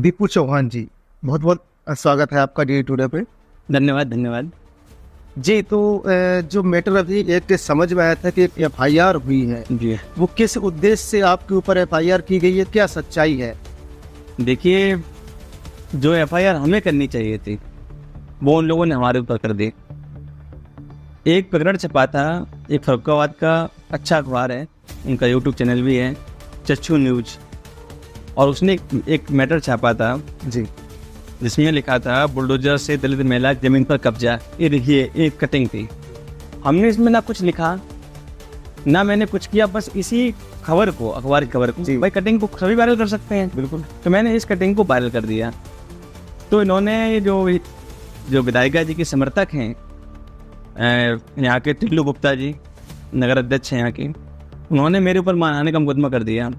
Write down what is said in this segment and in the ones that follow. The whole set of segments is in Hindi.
दीपू चौहान जी, बहुत बहुत स्वागत है आपका डी टुडे पे। धन्यवाद धन्यवाद जी, तो जो मैटर अभी एक समझ में आया था कि एक एफआईआर हुई है जी। वो किस उद्देश्य से आपके ऊपर एफआईआर की गई है, क्या सच्चाई है? देखिए, जो एफआईआर हमें करनी चाहिए थी वो उन लोगों ने हमारे ऊपर कर दी। एक प्रकरण छपा था, एक फरुखाबाद का अच्छा अखबार है, उनका यूट्यूब चैनल भी है, चच्चू न्यूज, और उसने एक मैटर छापा था जी, जिसमें लिखा था बुलडोजर से दलित महिला की जमीन पर कब्जा। ये देखिए, एक कटिंग थी। हमने इसमें ना कुछ लिखा ना मैंने कुछ किया, बस इसी खबर को, अखबार की खबर को, भाई कटिंग को सभी वायरल कर सकते हैं, बिल्कुल, तो मैंने इस कटिंग को वायरल कर दिया। तो इन्होंने जो विधायिका जी के समर्थक हैं, यहाँ के टिल्लू गुप्ता जी, नगर अध्यक्ष हैं यहाँ के, उन्होंने मेरे ऊपर मानहानि का मुकदमा कर दिया,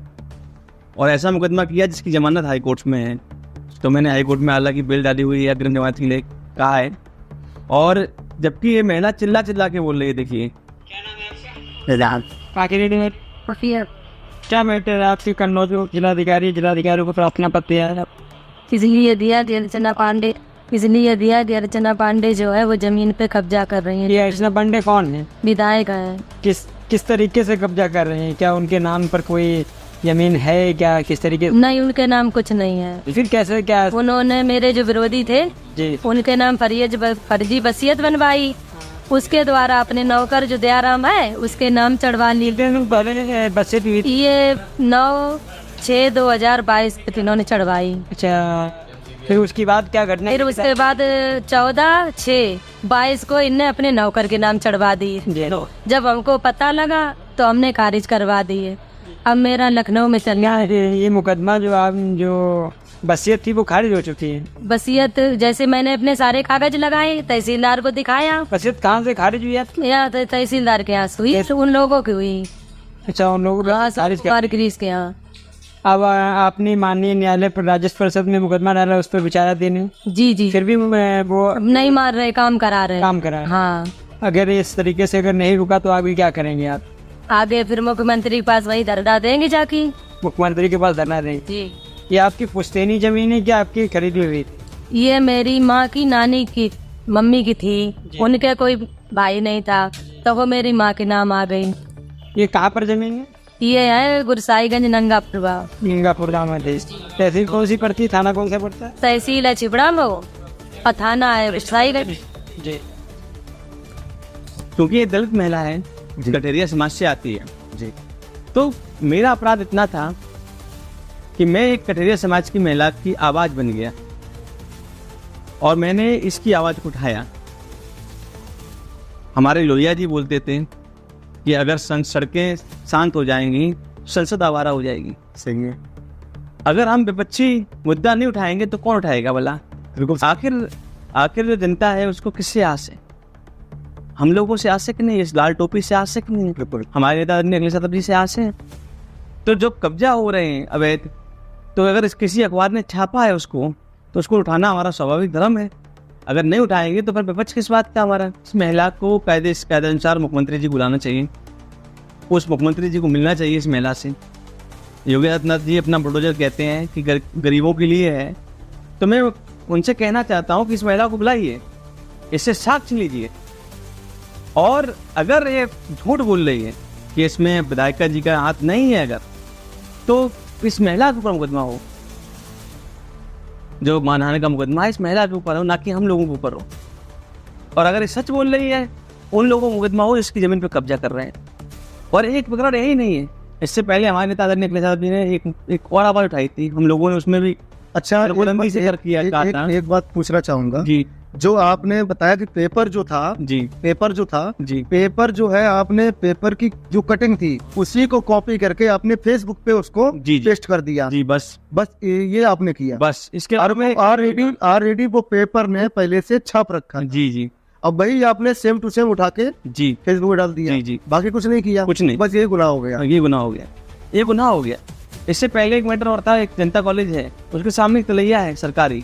और ऐसा मुकदमा किया जिसकी जमानत हाई कोर्ट में है। तो मैंने हाई कोर्ट में हालांकि बिल डाली हुई है, अग्रिम जमानत के लिए कहा है, और जबकि ये महिला चिल्ला चिल्ला के बोल रही है। देखिए, क्या मैटर है आपकी कन्नौज जिलाधिकारी को प्रार्थना पत्र है, इसलिए दिया अर्चना पांडे जो है वो जमीन पे कब्जा कर रही है। ये अर्चना पांडे कौन है? विधायक है। किस तरीके से कब्जा कर रहे हैं? क्या उनके नाम पर कोई जमीन है क्या? किस तरीके? नहीं, उनके नाम कुछ नहीं है। फिर कैसे? क्या उन्होंने मेरे जो विरोधी थे जी, उनके नाम फर्जी वसीयत बनवाई, उसके द्वारा अपने नौकर जो दयाराम है उसके नाम चढ़वा ली। ये 9/6/2022 इन्होंने चढ़वाई। अच्छा, फिर उसके बाद क्या घटना? फिर उसके बाद 14/6/22 को इनने अपने नौकर के नाम चढ़वा दिए। जब हमको पता लगा तो हमने खारिज करवा दिए। अब मेरा लखनऊ में चल गया। ये मुकदमा जो वसीयत थी वो खारिज हो चुकी है। वसीयत जैसे मैंने अपने सारे कागज लगाए, तहसीलदार को दिखाया। वसीयत कहाँ से खारिज हुई? यहाँ तहसीलदार के यहाँ हुई, उन लोगों की हुई। अच्छा, उन लोगों के यहाँ। अब आपने माननीय न्यायालय पर राजस्व परिषद में मुकदमा डाला, उस पर विचारा देने। जी, फिर भी वो नहीं मार रहे, काम करा रहे। हाँ। अगर इस तरीके से अगर नहीं रुका तो आगे क्या करेंगे आप? आगे फिर मुख्यमंत्री के पास वही धरना देंगे जाके। मुख्यमंत्री के पास धरना देंगे जी। ये आपकी पुश्तैनी जमीन है क्या आपकी खरीदी हुई थी? ये मेरी माँ की नानी की, मम्मी की थी। उनके कोई भाई नहीं था तो वो मेरी माँ के नाम आ गई। ये कहाँ पर जमीन है? ये है गुरसाईगंज, नंगापुर गाँव में। तहसील कौन सी पड़ती है? थाना कौन सा पड़ता है? तहसील है छिबड़ा में और थाना है गुरसाईगंज जी। क्योंकि ये दलित महिला है, कटेरिया समाज से आती है जी, तो मेरा अपराध इतना था कि मैं एक कटेरिया समाज की महिला की आवाज बन गया और मैंने इसकी आवाज को उठाया। हमारे लोहिया जी बोलते थे कि अगर सड़कें शांत हो जाएंगी, संसद आवारा हो जाएगी। सही है। अगर हम विपक्षी मुद्दा नहीं उठाएंगे तो कौन उठाएगा भला? बिल्कुल। आखिर जो जनता है उसको किससे आस है? हम लोगों से आस है कि नहीं? इस लाल टोपी से आस है कि नहीं? हमारे नेता अखिलेश यादव जी से आस है। तो जो कब्जा हो रहे हैं अवैध, तो अगर किसी अखबार ने छापा है उसको, तो उसको उठाना हमारा स्वाभाविक धर्म है। अगर नहीं उठाएंगे तो फिर विपक्ष किस बात का हमारा? इस महिला को कायदे अनुसार मुख्यमंत्री जी बुलाना चाहिए, उस मुख्यमंत्री जी को मिलना चाहिए इस महिला से। योगी आदित्यनाथ जी अपना बुलडोजर कहते हैं कि गरीबों के लिए है, तो मैं उनसे कहना चाहता हूँ कि इस महिला को बुलाइए, इससे साक्ष्य लीजिए, और अगर ये झूठ बोल रही है कि इसमें विधायिका जी का हाथ नहीं है, अगर तो इस महिला के ऊपर मुकदमा हो, जो मानहानि का मुकदमा है इस महिला के ऊपर हो, ना कि हम लोगों के ऊपर हो। और अगर ये सच बोल रही है, उन लोगों को मुकदमा हो जिसकी जमीन पर कब्जा कर रहे हैं। और एक प्रकरण यही नहीं है, इससे पहले हमारे नेता आदरणीय अखिलेश यादव जी ने एक और आवाज उठाई थी, हम लोगों ने उसमें भी अच्छा एक बात पूछना चाहूंगा जी। जो आपने बताया कि पेपर जो था पेपर जो है, आपने पेपर की जो कटिंग थी उसी को कॉपी करके आपने फेसबुक पे उसको पेस्ट कर दिया। जी, बस ये आपने किया। बस इसके ऑलरेडी वो पेपर ने पहले से छाप रखा। जी। अब वही आपने सेम टू सेम उठा के जी फेसबुक पे डाल दिया। जी। बाकी कुछ नहीं किया? कुछ नहीं, बस ये गुनाह हो गया। ये गुनाह हो गया। इससे पहले एक मैटर और था, एक जनता कॉलेज है, उसके सामने एक तलैया है सरकारी,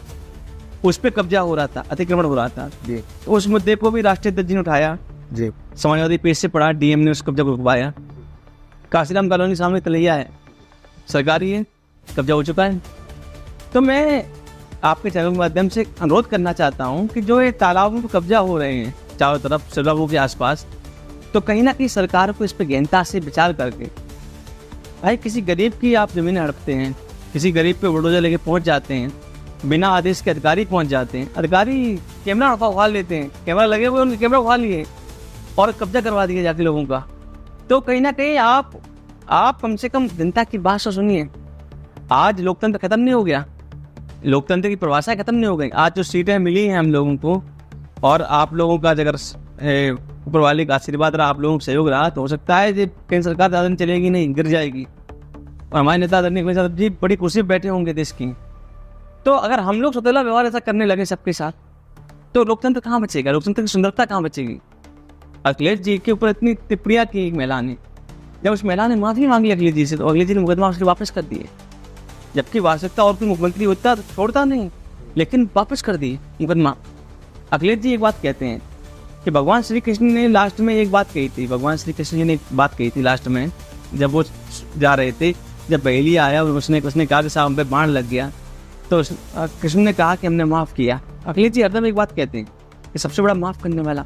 उस पे कब्जा हो रहा था, अतिक्रमण हो रहा था जी। तो उस मुद्दे को भी राष्ट्रीय अध्यक्ष ने उठाया जी, समाजवादी पेज से पढ़ा, डीएम ने उस कब्जा को रुकवाया। काशीराम कॉलोनी सामने तलैया है, सरकारी है, कब्जा हो चुका है। तो मैं आपके चैनल के माध्यम से अनुरोध करना चाहता हूँ कि जो ये तालाबों पर कब्जा हो रहे हैं चारों तरफ सैलाबों के आसपास, तो कहीं ना कहीं सरकार को इस पर गहनता से विचार करके, भाई किसी गरीब की आप ज़मीन हड़पते हैं, किसी गरीब पे बुलडोजर लेके पहुंच जाते हैं, बिना आदेश के अधिकारी पहुंच जाते हैं, अधिकारी कैमरा उठा लेते हैं, कैमरा लगे हुए उनके कैमरा उठा लिए और कब्जा करवा दिया जाके लोगों का। तो कहीं ना कहीं आप कम से कम जनता की बात तो सुनिए। आज लोकतंत्र खत्म नहीं हो गया, लोकतंत्र की परिभाषा खत्म नहीं हो गई। आज जो सीटें मिली हैं हम लोगों को, और आप लोगों का अगर ऊपर वाले का आशीर्वाद रहा, आप लोगों का सहयोग रहा, तो हो सकता है कि कहीं सरकार ज़्यादा नहीं चलेगी, नहीं गिर जाएगी, और हमारे नेता आदरणीय अखिलेश यादव जी बड़ी कुर्सी पर बैठे होंगे देश की। तो अगर हम लोग सौतेला व्यवहार ऐसा करने लगे सबके साथ, तो लोकतंत्र कहाँ बचेगा, लोकतंत्र की सुंदरता कहाँ बचेगी। अखिलेश जी के ऊपर इतनी टिप्पणियाँ की एक महिला ने, जब उस महिला ने माफी मांगी अखिलेश जी से, तो अखिलेश जी ने मुकदमा उसके वापस कर दिए। जबकि आवश्यकता और कोई मुख्यमंत्री होता तो छोड़ता नहीं, लेकिन वापस कर दिए मुकदमा। अखिलेश जी एक बात कहते हैं कि भगवान श्री कृष्ण ने लास्ट में एक बात कही थी, भगवान श्री कृष्ण जी ने एक बात कही थी लास्ट में, जब वो जा रहे थे, जब बहेलिया आया और उसने कहा कि साहब हम पे बाण लग गया, तो कृष्ण ने कहा कि हमने माफ़ किया। अखिलेश जी हरदम एक बात कहते हैं कि सबसे बड़ा माफ़ करने वाला।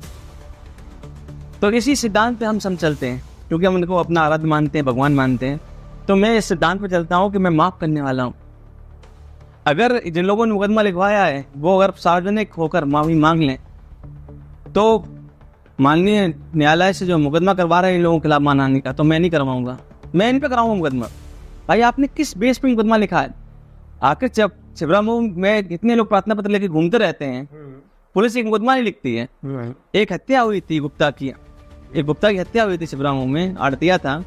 तो इसी सिद्धांत पे हम सब चलते हैं, क्योंकि हम उनको अपना आराध्य मानते हैं, भगवान मानते हैं। तो मैं इस सिद्धांत पे चलता हूँ कि मैं माफ़ करने वाला हूँ। अगर जिन लोगों ने मुकदमा लिखवाया है वो अगर सार्वजनिक होकर माफ़ी मांग लें, तो माननीय न्यायालय से जो मुकदमा करवा रहे हैं इन लोगों के खिलाफ मानहानि का, तो मैं नहीं करवाऊंगा, मैं इन पे कराऊंगा मुकदमा। भाई आपने किस बेस पे मुकदमा लिखा है? आखिर जब छिबरामऊ में इतने लोग प्रार्थना पत्र लेके घूमते रहते हैं, पुलिस एक मुकदमा नहीं लिखती है। एक हत्या हुई थी गुप्ता की, एक गुप्ता की हत्या हुई थी छिबरामऊ में, आड़तिया था,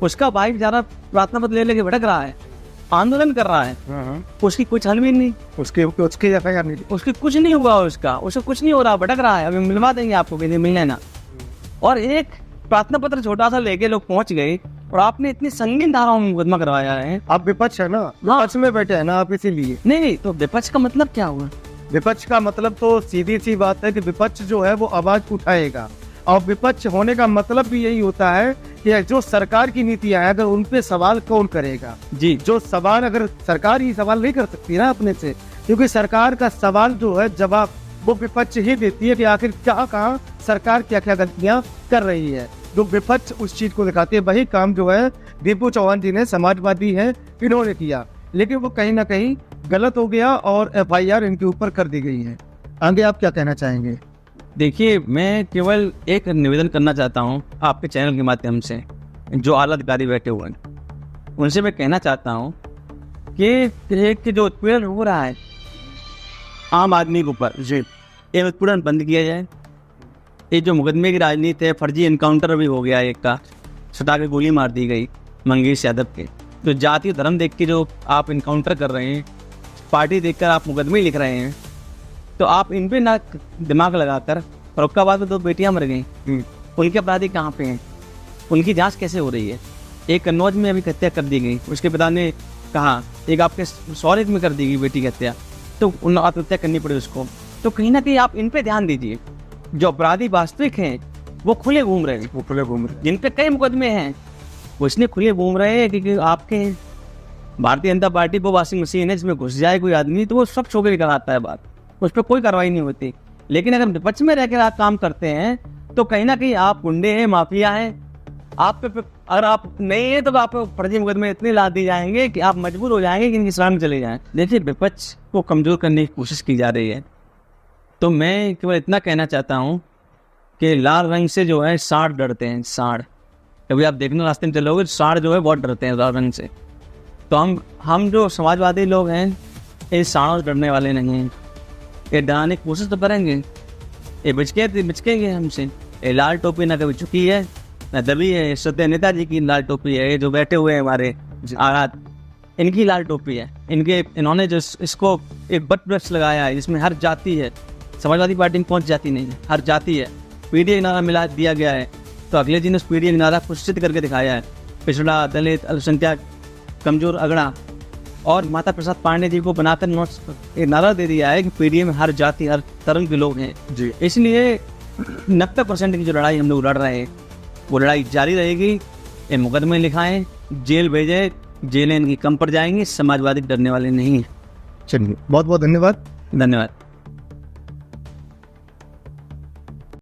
उसका भाई बेचारा प्रार्थना पत्र लेके भटक रहा है, आंदोलन कर रहा है, उसकी कुछ हल भी नहीं, उसके एफआईआर नहीं, उसकी कुछ नहीं हुआ, उसका कुछ नहीं हो रहा, भटक रहा है। अभी मिलवा देंगे आपको, मिल लेना। और एक प्रार्थना पत्र छोटा सा लेके लोग पहुंच गए, और आपने इतनी संगीन धाराओं में मुकदमा करवाया है। आप विपक्ष है ना, विपक्ष में बैठे हैं ना आप, इसीलिए। नहीं, तो विपक्ष का मतलब क्या हुआ? विपक्ष का मतलब तो सीधी सी बात है कि विपक्ष जो है वो आवाज उठाएगा, और विपक्ष होने का मतलब भी यही होता है कि जो सरकार की नीतियां हैं अगर उन पे सवाल कौन करेगा जी। जो सवाल अगर सरकार ही सवाल नहीं कर सकती ना अपने से, क्योंकि सरकार का सवाल जो है जवाब वो विपक्ष ही देती है कि आखिर कहाँ सरकार क्या क्या गलतियां कर रही है। जो विपक्ष उस चीज को दिखाती है, वही काम जो है दीपू चौहान जी ने, समाजवादी है, इन्होंने किया, लेकिन वो कहीं ना कहीं गलत हो गया और एफआईआर इनके ऊपर कर दी गई है। आगे आप क्या कहना चाहेंगे? देखिए, मैं केवल एक निवेदन करना चाहता हूं आपके चैनल के माध्यम से, जो आला अधिकारी बैठे हुए हैं उनसे मैं कहना चाहता हूं कि जो उत्पीड़न हो रहा है आम आदमी के ऊपर, ये उत्पीड़न बंद किया जाए। ये जो मुकदमे की राजनीति है, फर्जी इनकाउंटर भी हो गया, एक का छुटा के गोली मार दी गई मंगेश यादव के, तो जाति धर्म देख के जो आप इनकाउंटर कर रहे हैं, पार्टी देखकर आप मुकदमे लिख रहे हैं, तो आप इन पे ना दिमाग लगाकर, और उसका बाद में 2 बेटियां मर गई, उनके अपराधी कहाँ पे हैं, उनकी जांच कैसे हो रही है? एक कन्नौज में अभी हत्या कर दी गई, उसके पिता ने कहा, एक आपके सौरभ में कर दी गई बेटी की हत्या, तो उन आत्महत्या करनी पड़ी उसको। तो कहीं ना कहीं आप इन पे ध्यान दीजिए। जो अपराधी वास्तविक हैं वो खुले घूम रहे हैं, जिन पे कई मुकदमे हैं वो इसलिए खुले घूम रहे हैं क्योंकि आपके भारतीय जनता पार्टी वो वॉशिंग मशीन है, जिसमें घुस जाए कोई आदमी तो वो सब छोड़ के कराता है बात, उस पर कोई कार्रवाई नहीं होती। लेकिन अगर विपक्ष में रहकर आप काम करते हैं तो कहीं ना कहीं आप गुंडे हैं, माफिया हैं। आप पे अगर आप नहीं है तो आप फर्जी मुकदमे इतने ला दिए जाएंगे कि आप मजबूर हो जाएंगे कि इनकी सलाह में चले जाएं। देखिए, विपक्ष को कमजोर करने की कोशिश की जा रही है, तो मैं केवल इतना कहना चाहता हूँ कि लाल रंग से जो है सांड डरते हैं, सांड। कभी आप देखने रास्ते में चलोगे, सांड जो है बहुत डरते हैं लाल रंग से। तो हम जो समाजवादी लोग हैं, ये सांडों से डरने वाले नहीं हैं। ये डराने की कोशिश तो करेंगे, ये बिचकेंगे हमसे। ये लाल टोपी ना कभी झुकी है ना दबी है। सत्य नेताजी की लाल टोपी है, ये जो बैठे हुए हैं हमारे आराध, इनकी लाल टोपी है। इन्होंने जो इसको एक बट ब्रश लगाया है जिसमें हर जाति है। समाजवादी पार्टी में कौन जाति नहीं है, हर जाति है। पीडीए नारा मिला दिया गया है, तो अखिलेश जी ने उस पीडीए नारा को सिद्ध करके दिखाया है। पिछड़ा, दलित, अल्पसंख्यक, कमजोर, अगड़ा, और माता प्रसाद पांडे जी को बनाकर एक नारा दे दिया है कि पीडीए में हर जाति, हर धर्म के लोग हैं जी। इसलिए 90% की जो लड़ाई हम लोग लड़ रहे हैं वो लड़ाई जारी रहेगी। ये मुकदमे लिखाएं, जेल भेजे, जेलें इनकी कम पड़ जाएंगी। समाजवादी डरने वाले नहीं हैं। चलिए, बहुत बहुत धन्यवाद। धन्यवाद।